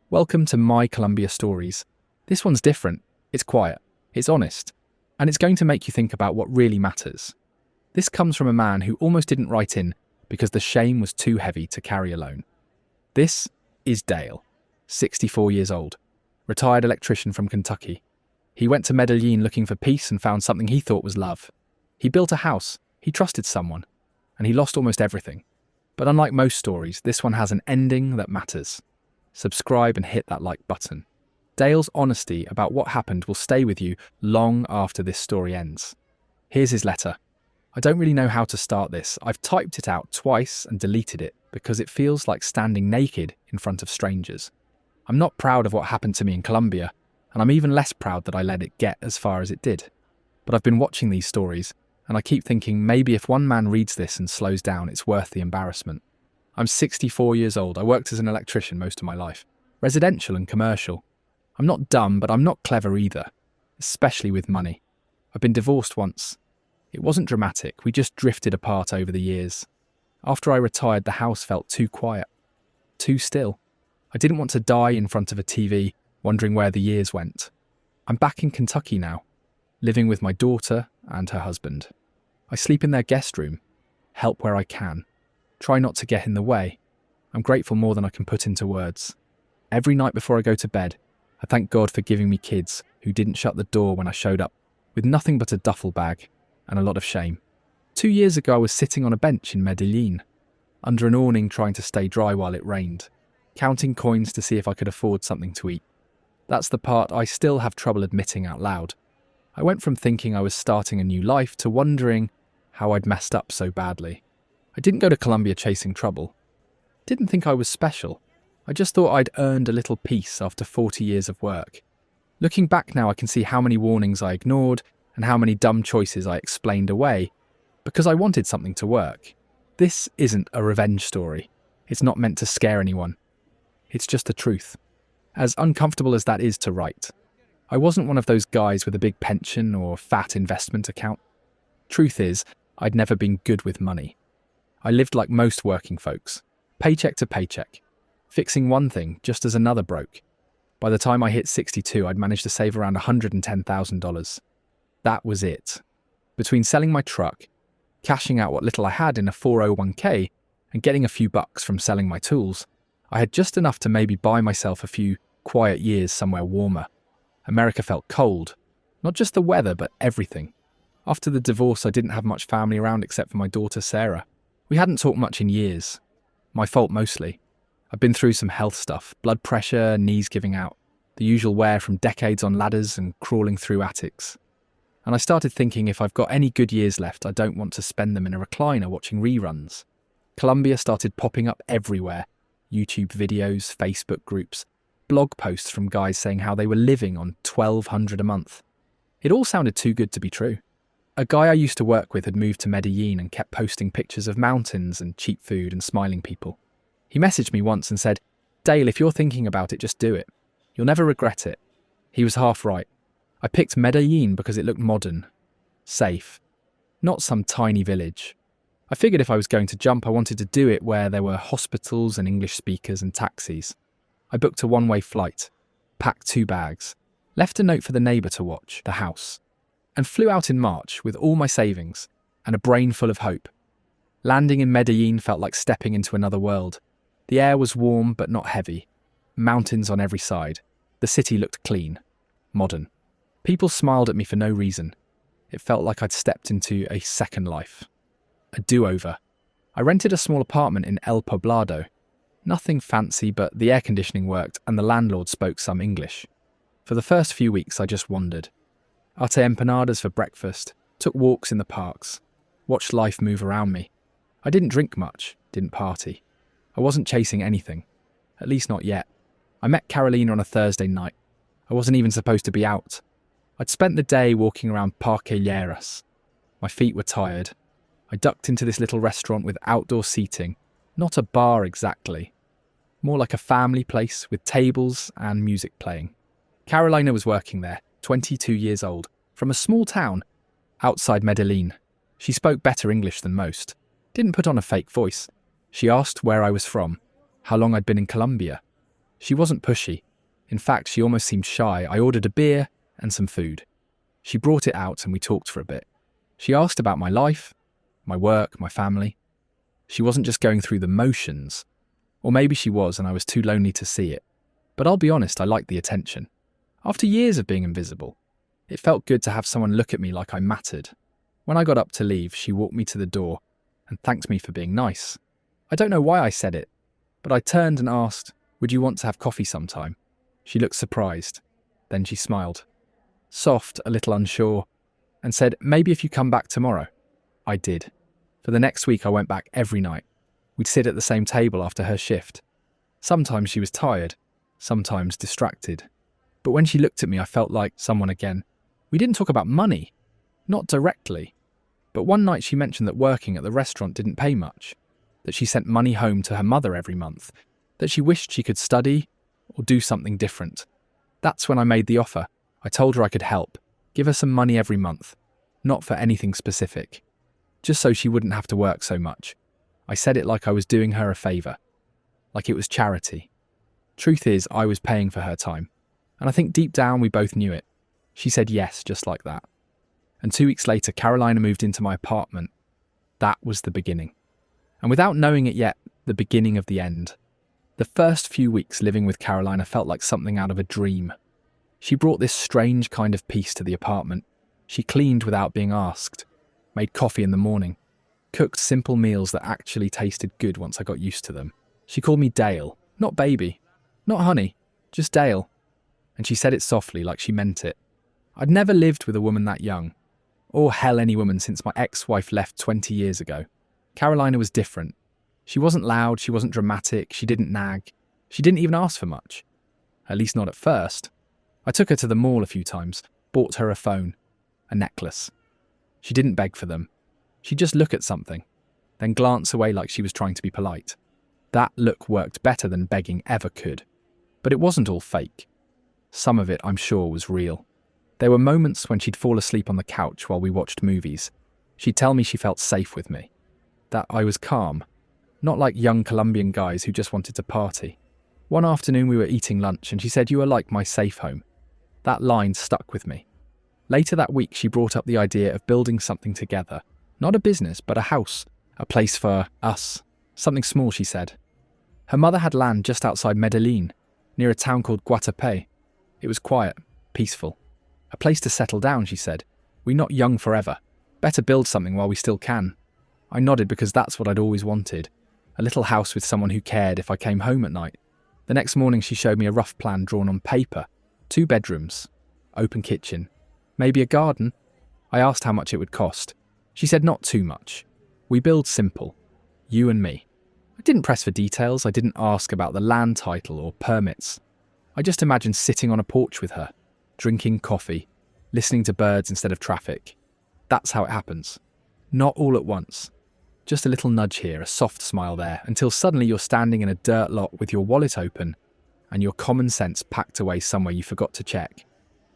Welcome to My Colombia Stories. This one's different, it's quiet, it's honest, and it's going to make you think about what really matters. This comes from a man who almost didn't write in because the shame was too heavy to carry alone. This is Dale, 64 years old, retired electrician from Kentucky. He went to Medellin looking for peace and found something he thought was love. He built a house, he trusted someone, and he lost almost everything. But unlike most stories, this one has an ending that matters. Subscribe and hit that like button. Dale's honesty about what happened will stay with you long after this story ends. Here's his letter. I don't really know how to start this. I've typed it out twice and deleted it because it feels like standing naked in front of strangers. I'm not proud of what happened to me in Colombia, and I'm even less proud that I let it get as far as it did. But I've been watching these stories, and I keep thinking maybe if one man reads this and slows down, it's worth the embarrassment. I'm 64 years old. I worked as an electrician most of my life, residential and commercial. I'm not dumb, but I'm not clever either, especially with money. I've been divorced once. It wasn't dramatic, we just drifted apart over the years. After I retired, the house felt too quiet, too still. I didn't want to die in front of a TV, wondering where the years went. I'm back in Kentucky now, living with my daughter and her husband. I sleep in their guest room, help where I can. Try not to get in the way. I'm grateful more than I can put into words. Every night before I go to bed, I thank God for giving me kids who didn't shut the door when I showed up with nothing but a duffel bag and a lot of shame. 2 years ago, I was sitting on a bench in Medellin, under an awning trying to stay dry while it rained, counting coins to see if I could afford something to eat. That's the part I still have trouble admitting out loud. I went from thinking I was starting a new life to wondering how I'd messed up so badly. I didn't go to Colombia chasing trouble. Didn't think I was special. I just thought I'd earned a little peace after 40 years of work. Looking back now, I can see how many warnings I ignored and how many dumb choices I explained away because I wanted something to work. This isn't a revenge story. It's not meant to scare anyone. It's just the truth. As uncomfortable as that is to write. I wasn't one of those guys with a big pension or fat investment account. Truth is, I'd never been good with money. I lived like most working folks, paycheck to paycheck, fixing one thing just as another broke. By the time I hit 62, I'd managed to save around $110,000. That was it. Between selling my truck, cashing out what little I had in a 401k, and getting a few bucks from selling my tools, I had just enough to maybe buy myself a few quiet years somewhere warmer. America felt cold. Not just the weather, but everything. After the divorce, I didn't have much family around except for my daughter, Sarah. We hadn't talked much in years. My fault mostly. I've been through some health stuff, blood pressure, knees giving out, the usual wear from decades on ladders and crawling through attics. And I started thinking if I've got any good years left, I don't want to spend them in a recliner watching reruns. Colombia started popping up everywhere. YouTube videos, Facebook groups, blog posts from guys saying how they were living on $1,200 a month. It all sounded too good to be true. A guy I used to work with had moved to Medellin and kept posting pictures of mountains and cheap food and smiling people. He messaged me once and said, "Dale, if you're thinking about it, just do it. You'll never regret it." He was half right. I picked Medellin because it looked modern, safe, not some tiny village. I figured if I was going to jump, I wanted to do it where there were hospitals and English speakers and taxis. I booked a one-way flight, packed 2 bags, left a note for the neighbour to watch the house, and flew out in March with all my savings and a brain full of hope. Landing in Medellin felt like stepping into another world. The air was warm but not heavy. Mountains on every side. The city looked clean, modern. People smiled at me for no reason. It felt like I'd stepped into a second life. A do-over. I rented a small apartment in El Poblado. Nothing fancy, but the air conditioning worked and the landlord spoke some English. For the first few weeks, I just wandered. Ate empanadas for breakfast, took walks in the parks, watched life move around me. I didn't drink much, didn't party. I wasn't chasing anything, at least not yet. I met Carolina on a Thursday night. I wasn't even supposed to be out. I'd spent the day walking around Parque Lleras. My feet were tired. I ducked into this little restaurant with outdoor seating, not a bar exactly. More like a family place with tables and music playing. Carolina was working there, 22 years old, from a small town outside Medellin. She spoke better English than most, didn't put on a fake voice. She asked where I was from, how long I'd been in Colombia. She wasn't pushy. In fact, she almost seemed shy. I ordered a beer and some food. She brought it out and we talked for a bit. She asked about my life, my work, my family. She wasn't just going through the motions. Or maybe she was and I was too lonely to see it. But I'll be honest, I liked the attention. After years of being invisible, it felt good to have someone look at me like I mattered. When I got up to leave, she walked me to the door and thanked me for being nice. I don't know why I said it, but I turned and asked, "Would you want to have coffee sometime?" She looked surprised. Then she smiled. Soft, a little unsure, and said, "Maybe if you come back tomorrow." I did. For the next week, I went back every night. We'd sit at the same table after her shift. Sometimes she was tired, sometimes distracted. But when she looked at me, I felt like someone again. We didn't talk about money. Not directly. But one night she mentioned that working at the restaurant didn't pay much, that she sent money home to her mother every month, that she wished she could study or do something different. That's when I made the offer. I told her I could help, give her some money every month, not for anything specific, just so she wouldn't have to work so much. I said it like I was doing her a favour, like it was charity. Truth is, I was paying for her time, and I think deep down we both knew it. She said yes, just like that. And 2 weeks later, Carolina moved into my apartment. That was the beginning. And without knowing it yet, the beginning of the end. The first few weeks living with Carolina felt like something out of a dream. She brought this strange kind of peace to the apartment. She cleaned without being asked, made coffee in the morning, cooked simple meals that actually tasted good once I got used to them. She called me Dale, not baby, not honey, just Dale. And she said it softly, like she meant it. I'd never lived with a woman that young, or hell any woman since my ex-wife left 20 years ago. Carolina was different. She wasn't loud, she wasn't dramatic, she didn't nag. She didn't even ask for much. At least not at first. I took her to the mall a few times, bought her a phone, a necklace. She didn't beg for them. She'd just look at something, then glance away like she was trying to be polite. That look worked better than begging ever could. But it wasn't all fake. Some of it, I'm sure, was real. There were moments when she'd fall asleep on the couch while we watched movies. She'd tell me she felt safe with me, that I was calm, not like young Colombian guys who just wanted to party. One afternoon we were eating lunch and she said, "You are like my safe home." That line stuck with me. Later that week she brought up the idea of building something together. Not a business, but a house, a place for us. Something small, she said. Her mother had land just outside Medellin, near a town called Guatapé. It was quiet, peaceful. A place to settle down, she said. We're not young forever. Better build something while we still can. I nodded because that's what I'd always wanted. A little house with someone who cared if I came home at night. The next morning she showed me a rough plan drawn on paper. 2 bedrooms, open kitchen, maybe a garden. I asked how much it would cost. She said not too much. We build simple. You and me. I didn't press for details. I didn't ask about the land title or permits. I just imagined sitting on a porch with her, drinking coffee, listening to birds instead of traffic. That's how it happens. Not all at once. Just a little nudge here, a soft smile there, until suddenly you're standing in a dirt lot with your wallet open and your common sense packed away somewhere you forgot to check.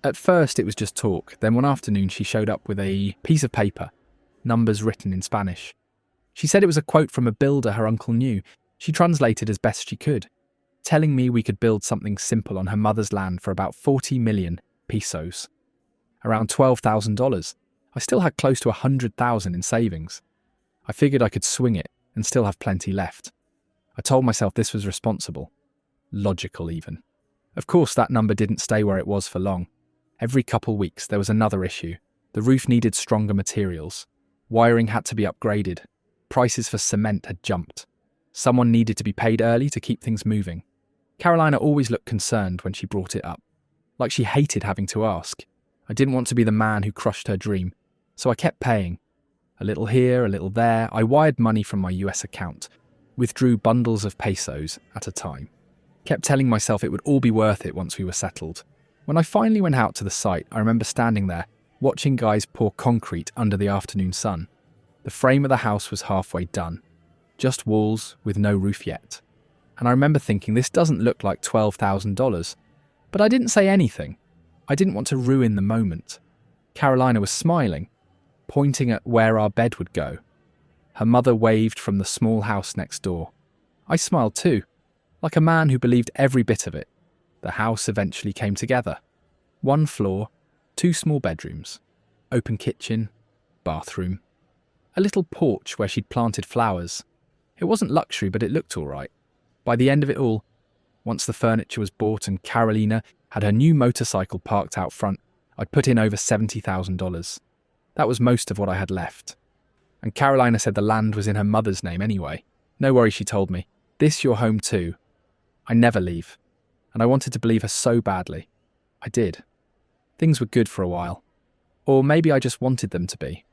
At first it was just talk, then one afternoon she showed up with a piece of paper, numbers written in Spanish. She said it was a quote from a builder her uncle knew. She translated as best she could, telling me we could build something simple on her mother's land for about 40 million pesos. Around $12,000. I still had close to 100,000 in savings. I figured I could swing it and still have plenty left. I told myself this was responsible. Logical even. Of course, that number didn't stay where it was for long. Every couple weeks there was another issue. The roof needed stronger materials. Wiring had to be upgraded. Prices for cement had jumped. Someone needed to be paid early to keep things moving. Carolina always looked concerned when she brought it up, like she hated having to ask. I didn't want to be the man who crushed her dream, so I kept paying. A little here, a little there. I wired money from my US account, withdrew bundles of pesos at a time. Kept telling myself it would all be worth it once we were settled. When I finally went out to the site, I remember standing there, watching guys pour concrete under the afternoon sun. The frame of the house was halfway done. Just walls with no roof yet. And I remember thinking, this doesn't look like $12,000. But I didn't say anything. I didn't want to ruin the moment. Carolina was smiling, pointing at where our bed would go. Her mother waved from the small house next door. I smiled too. like a man who believed every bit of it. The house eventually came together. 1 floor, 2 small bedrooms, open kitchen, bathroom, a little porch where she'd planted flowers. It wasn't luxury, but it looked all right. By the end of it all, once the furniture was bought and Carolina had her new motorcycle parked out front, I'd put in over $70,000. That was most of what I had left. And Carolina said the land was in her mother's name anyway. No worry, she told me. This your home too. I never leave. And I wanted to believe her so badly. I did. Things were good for a while. Or maybe I just wanted them to be.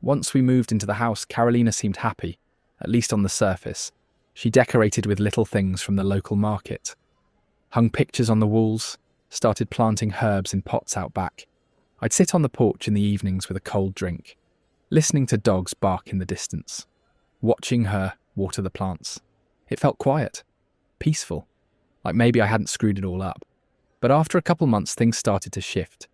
Once we moved into the house, Carolina seemed happy, at least on the surface. She decorated with little things from the local market, hung pictures on the walls, started planting herbs in pots out back. I'd sit on the porch in the evenings with a cold drink, listening to dogs bark in the distance, watching her water the plants. It felt quiet, peaceful, like maybe I hadn't screwed it all up. But after a couple months, things started to shift.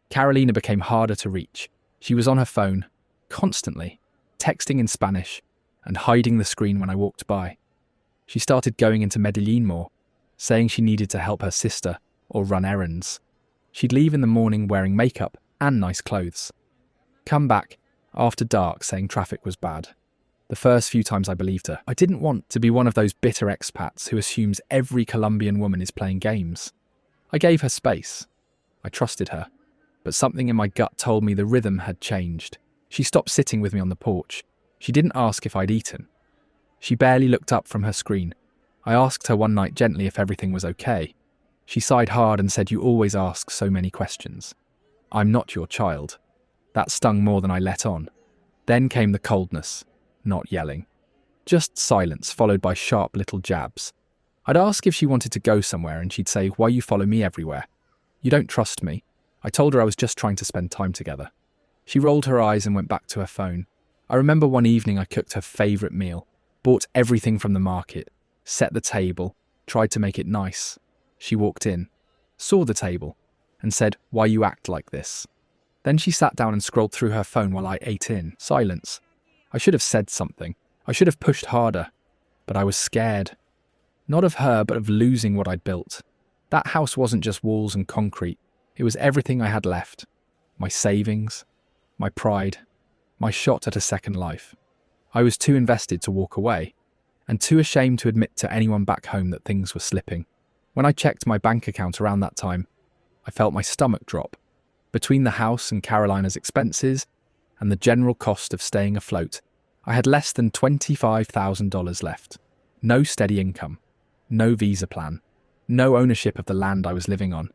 Carolina became harder to reach. She was on her phone, constantly, texting in Spanish and hiding the screen when I walked by. She started going into Medellin more, saying she needed to help her sister or run errands. She'd leave in the morning wearing makeup and nice clothes. Come back after dark saying traffic was bad. The first few times I believed her. I didn't want to be one of those bitter expats who assumes every Colombian woman is playing games. I gave her space. I trusted her. But something in my gut told me the rhythm had changed. She stopped sitting with me on the porch. She didn't ask if I'd eaten. She barely looked up from her screen. I asked her one night gently if everything was okay. She sighed hard and said, "You always ask so many questions. I'm not your child." That stung more than I let on. Then came the coldness, not yelling. Just silence followed by sharp little jabs. I'd ask if she wanted to go somewhere and she'd say, "Why you follow me everywhere? You don't trust me." I told her I was just trying to spend time together. She rolled her eyes and went back to her phone. I remember one evening I cooked her favourite meal, bought everything from the market, set the table, tried to make it nice. She walked in, saw the table, and said, "Why you act like this?" Then she sat down and scrolled through her phone while I ate in. Silence. I should have said something. I should have pushed harder. But I was scared. Not of her, but of losing what I'd built. That house wasn't just walls and concrete. It was everything I had left. My savings, my pride, my shot at a second life. I was too invested to walk away, and too ashamed to admit to anyone back home that things were slipping. When I checked my bank account around that time, I felt my stomach drop. Between the house and Carolina's expenses and the general cost of staying afloat, I had less than $25,000 left. No steady income, no visa plan, no ownership of the land I was living on,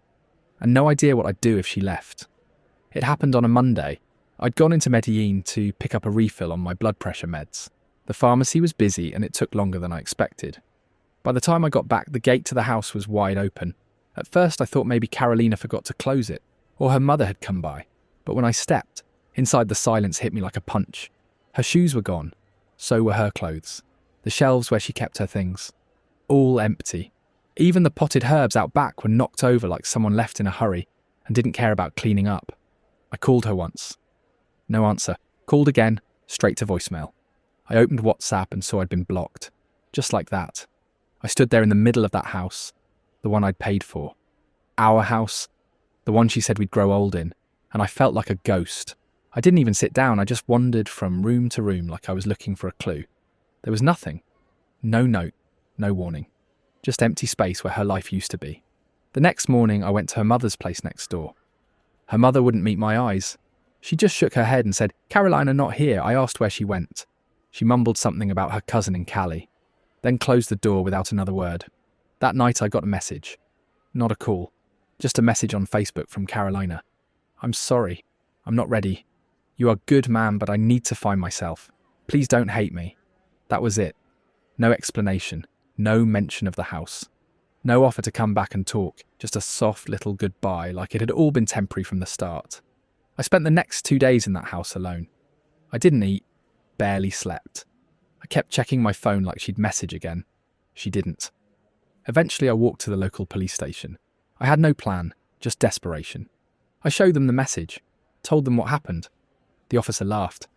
and no idea what I'd do if she left. It happened on a Monday. I'd gone into Medellin to pick up a refill on my blood pressure meds. The pharmacy was busy and it took longer than I expected. By the time I got back, the gate to the house was wide open. At first I thought maybe Carolina forgot to close it, or her mother had come by. But when I stepped, inside the silence hit me like a punch. Her shoes were gone. So were her clothes. The shelves where she kept her things. All empty. Even the potted herbs out back were knocked over like someone left in a hurry and didn't care about cleaning up. I called her once. No answer. Called again, straight to voicemail. I opened WhatsApp and saw I'd been blocked. Just like that. I stood there in the middle of that house, the one I'd paid for. Our house, the one she said we'd grow old in, and I felt like a ghost. I didn't even sit down, I just wandered from room to room like I was looking for a clue. There was nothing. No note, no warning. Just empty space where her life used to be. The next morning I went to her mother's place next door. Her mother wouldn't meet my eyes. She just shook her head and said, "Carolina not here." I asked where she went. She mumbled something about her cousin in Cali, then closed the door without another word. That night I got a message. Not a call, just a message on Facebook from Carolina. "I'm sorry. I'm not ready. You are good, man, but I need to find myself. Please don't hate me." That was it. No explanation, no mention of the house. No offer to come back and talk, just a soft little goodbye like it had all been temporary from the start. I spent the next 2 days in that house alone. I didn't eat, barely slept. I kept checking my phone like she'd message again. She didn't. Eventually I walked to the local police station. I had no plan, just desperation. I showed them the message, told them what happened. The officer laughed.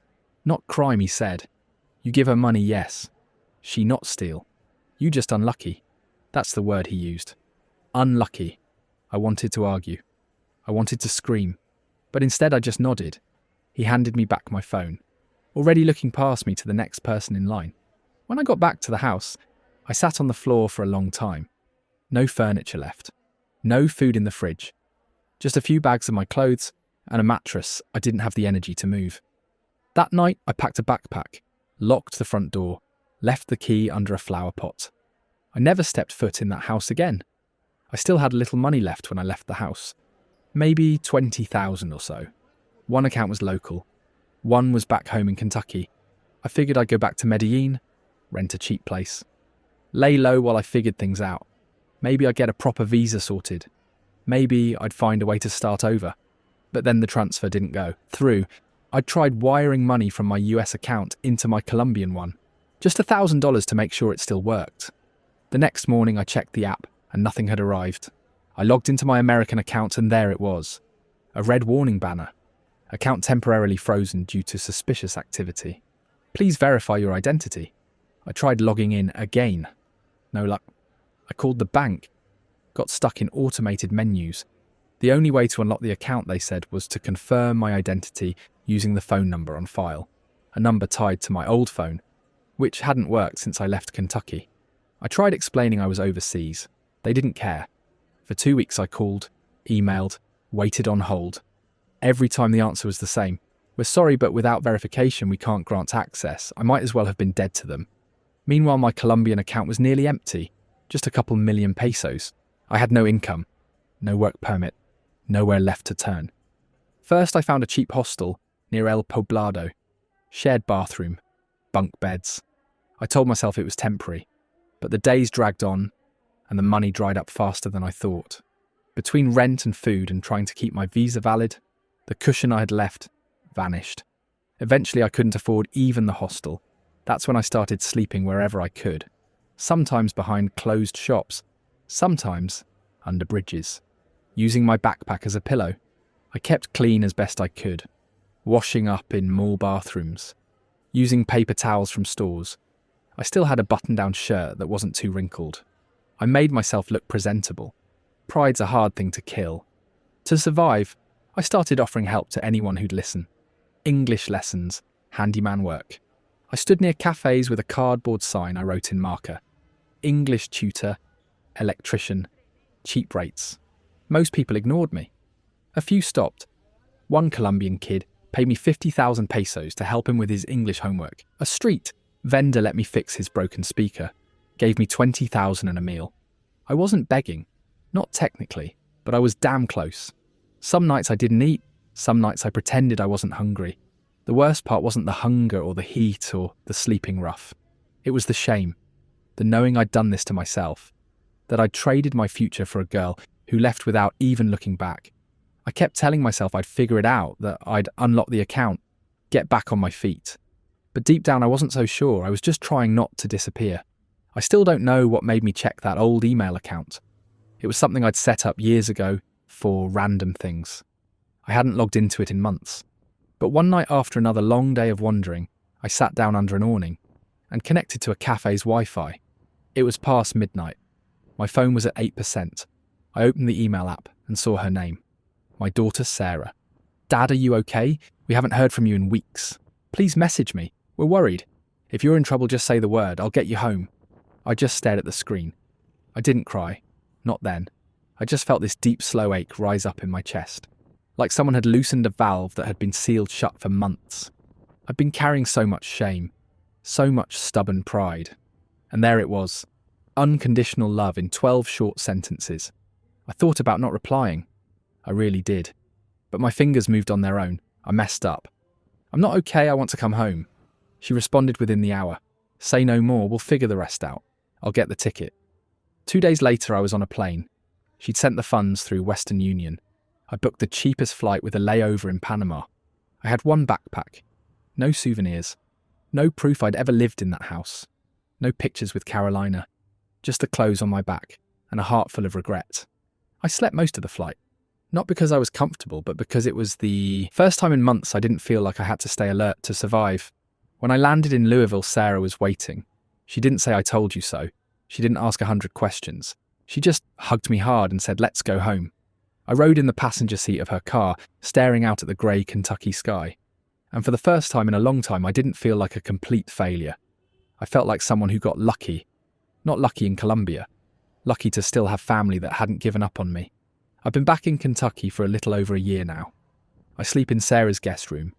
"Not crime," he said. "You give her money, yes. She not steal. You just unlucky." That's the word he used. Unlucky. I wanted to argue. I wanted to scream. But instead I just nodded. He handed me back my phone, already looking past me to the next person in line. When I got back to the house, I sat on the floor for a long time. No furniture left. No food in the fridge. Just a few bags of my clothes and a mattress I didn't have the energy to move. That night, I packed a backpack, locked the front door, left the key under a flower pot. I never stepped foot in that house again. I still had little money left when I left the house. Maybe 20,000 or so. One account was local. One was back home in Kentucky. I figured I'd go back to Medellin, rent a cheap place. Lay low while I figured things out. Maybe I'd get a proper visa sorted. Maybe I'd find a way to start over. But then the transfer didn't go through. I'd tried wiring money from my US account into my Colombian one. Just $1,000 to make sure it still worked. The next morning I checked the app and nothing had arrived. I logged into my American account and there it was. A red warning banner. Account temporarily frozen due to suspicious activity. Please verify your identity. I tried logging in again. No luck. I called the bank. Got stuck in automated menus. The only way to unlock the account, they said, was to confirm my identity using the phone number on file. A number tied to my old phone, which hadn't worked since I left Kentucky. I tried explaining I was overseas. They didn't care. For 2 weeks I called, emailed, waited on hold. Every time the answer was the same. We're sorry, but without verification we can't grant access. I might as well have been dead to them. Meanwhile, my Colombian account was nearly empty. Just a couple million pesos. I had no income, no work permit, nowhere left to turn. First I found a cheap hostel near El Poblado. Shared bathroom, bunk beds. I told myself it was temporary, but the days dragged on and the money dried up faster than I thought. Between rent and food and trying to keep my visa valid, the cushion I had left vanished. Eventually I couldn't afford even the hostel. That's when I started sleeping wherever I could. Sometimes behind closed shops, sometimes under bridges. Using my backpack as a pillow, I kept clean as best I could. Washing up in mall bathrooms. Using paper towels from stores. I still had a button-down shirt that wasn't too wrinkled. I made myself look presentable. Pride's a hard thing to kill. To survive, I started offering help to anyone who'd listen. English lessons, handyman work. I stood near cafes with a cardboard sign I wrote in marker. English tutor, electrician, cheap rates. Most people ignored me. A few stopped. One Colombian kid paid me 50,000 pesos to help him with his English homework. A street vendor let me fix his broken speaker. Gave me 20,000 and a meal. I wasn't begging. Not technically, but I was damn close. Some nights I didn't eat. Some nights I pretended I wasn't hungry. The worst part wasn't the hunger or the heat or the sleeping rough. It was the shame. The knowing I'd done this to myself. That I'd traded my future for a girl who left without even looking back. I kept telling myself I'd figure it out, that I'd unlock the account, get back on my feet. But deep down I wasn't so sure. I was just trying not to disappear. I still don't know what made me check that old email account. It was something I'd set up years ago for random things. I hadn't logged into it in months. But one night after another long day of wandering, I sat down under an awning and connected to a cafe's Wi-Fi. It was past midnight. My phone was at 8%. I opened the email app and saw her name. My daughter, Sarah. Dad, are you okay? We haven't heard from you in weeks. Please message me. We're worried. If you're in trouble, just say the word. I'll get you home. I just stared at the screen. I didn't cry. Not then. I just felt this deep, slow ache rise up in my chest. Like someone had loosened a valve that had been sealed shut for months. I'd been carrying so much shame. So much stubborn pride. And there it was. Unconditional love in 12 short sentences. I thought about not replying. I really did. But my fingers moved on their own. I messed up. I'm not okay, I want to come home. She responded within the hour. Say no more, we'll figure the rest out. I'll get the ticket. 2 days later, I was on a plane. She'd sent the funds through Western Union. I booked the cheapest flight with a layover in Panama. I had one backpack. No souvenirs. No proof I'd ever lived in that house. No pictures with Carolina. Just the clothes on my back and a heart full of regret. I slept most of the flight. Not because I was comfortable, but because it was the first time in months I didn't feel like I had to stay alert to survive. When I landed in Louisville, Sarah was waiting. She didn't say I told you so. She didn't ask 100 questions. She just hugged me hard and said, "Let's go home." I rode in the passenger seat of her car, staring out at the grey Kentucky sky. And for the first time in a long time, I didn't feel like a complete failure. I felt like someone who got lucky. Not lucky in Colombia. Lucky to still have family that hadn't given up on me. I've been back in Kentucky for a little over a year now. I sleep in Sarah's guest room.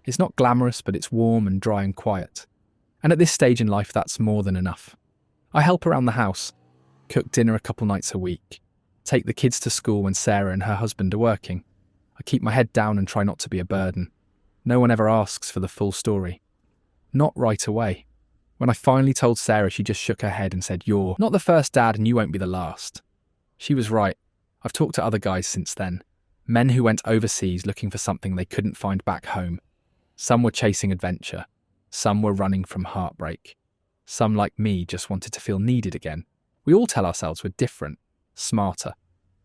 It's not glamorous, but it's warm and dry and quiet. And at this stage in life, that's more than enough. I help around the house, cook dinner a couple nights a week, take the kids to school when Sarah and her husband are working. I keep my head down and try not to be a burden. No one ever asks for the full story. Not right away. When I finally told Sarah, she just shook her head and said, "You're not the first dad and you won't be the last." She was right. I've talked to other guys since then. Men who went overseas looking for something they couldn't find back home. Some were chasing adventure. Some were running from heartbreak. Some, like me, just wanted to feel needed again. We all tell ourselves we're different, smarter,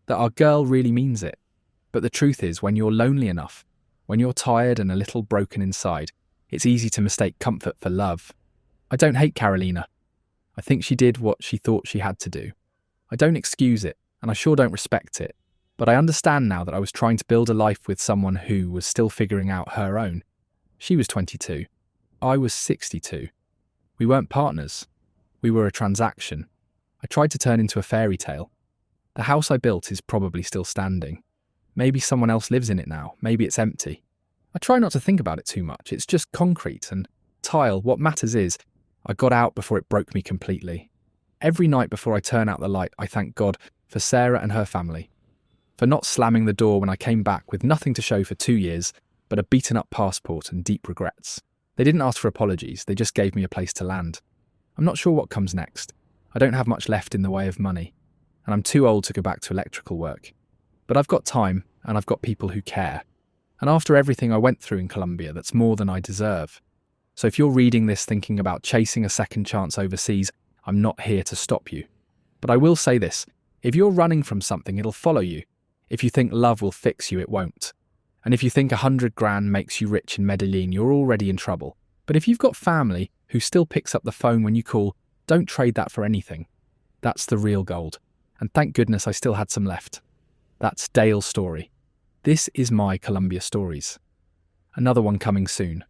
that our girl really means it. But the truth is, when you're lonely enough, when you're tired and a little broken inside, it's easy to mistake comfort for love. I don't hate Carolina. I think she did what she thought she had to do. I don't excuse it, and I sure don't respect it. But I understand now that I was trying to build a life with someone who was still figuring out her own. She was 22. I was 62. We weren't partners. We were a transaction. I tried to turn into a fairy tale. The house I built is probably still standing. Maybe someone else lives in it now. Maybe it's empty. I try not to think about it too much. It's just concrete and tile. What matters is, I got out before it broke me completely. Every night before I turn out the light, I thank God for Sarah and her family, for not slamming the door when I came back with nothing to show for 2 years, but a beaten-up passport and deep regrets. They didn't ask for apologies, they just gave me a place to land. I'm not sure what comes next. I don't have much left in the way of money, and I'm too old to go back to electrical work. But I've got time, and I've got people who care. And after everything I went through in Colombia, that's more than I deserve. So if you're reading this thinking about chasing a second chance overseas, I'm not here to stop you. But I will say this, if you're running from something, it'll follow you. If you think love will fix you, it won't. And if you think 100 grand makes you rich in Medellin, you're already in trouble. But if you've got family who still picks up the phone when you call, don't trade that for anything. That's the real gold. And thank goodness I still had some left. That's Dale's story. This is my Colombia stories. Another one coming soon.